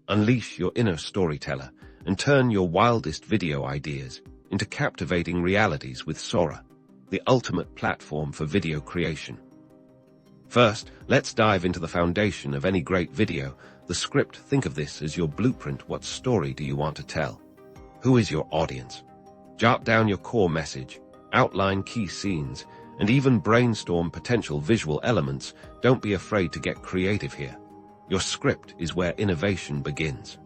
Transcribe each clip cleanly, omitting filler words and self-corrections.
Unleash your inner storyteller and turn your wildest video ideas into captivating realities with Sora, the ultimate platform for video creation. First, let's dive into the foundation of any great video, the script. Think of this as your blueprint. What story do you want to tell? Who is your audience? Jot down your core message, outline key scenes, and even brainstorm potential visual elements. Don't be afraid to get creative here. Your script is where innovation begins.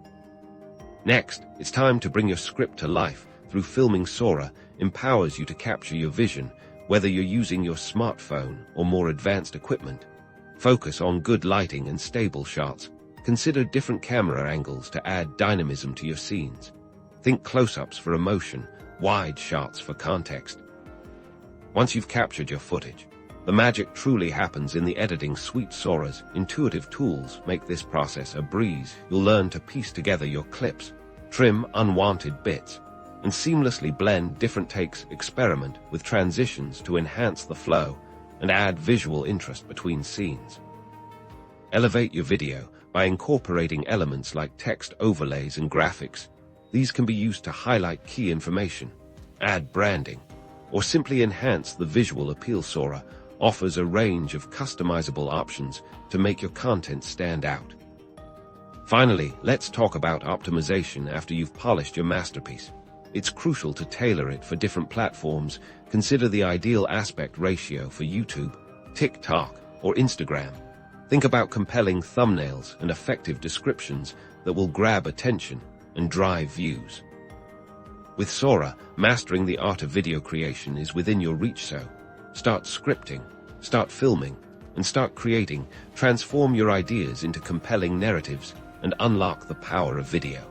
Next, it's time to bring your script to life. Through filming, Sora empowers you to capture your vision, whether you're using your smartphone or more advanced equipment. Focus on good lighting and stable shots. Consider different camera angles to add dynamism to your scenes. Think close-ups for emotion, wide shots for context. Once you've captured your footage, the magic truly happens in the editing suite. Sora's intuitive tools make this process a breeze. You'll learn to piece together your clips, trim unwanted bits, and seamlessly blend different takes. Experiment with transitions to enhance the flow and add visual interest between scenes. Elevate your video by incorporating elements like text overlays and graphics. These can be used to highlight key information, add branding, or simply enhance the visual appeal. Sora offers a range of customizable options to make your content stand out. Finally, let's talk about optimization after you've polished your masterpiece. It's crucial to tailor it for different platforms. Consider the ideal aspect ratio for YouTube, TikTok, or Instagram. Think about compelling thumbnails and effective descriptions that will grab attention and drive views. With Sora, mastering the art of video creation is within your reach. So, start scripting, start filming, and start creating. Transform your ideas into compelling narratives and unlock the power of video.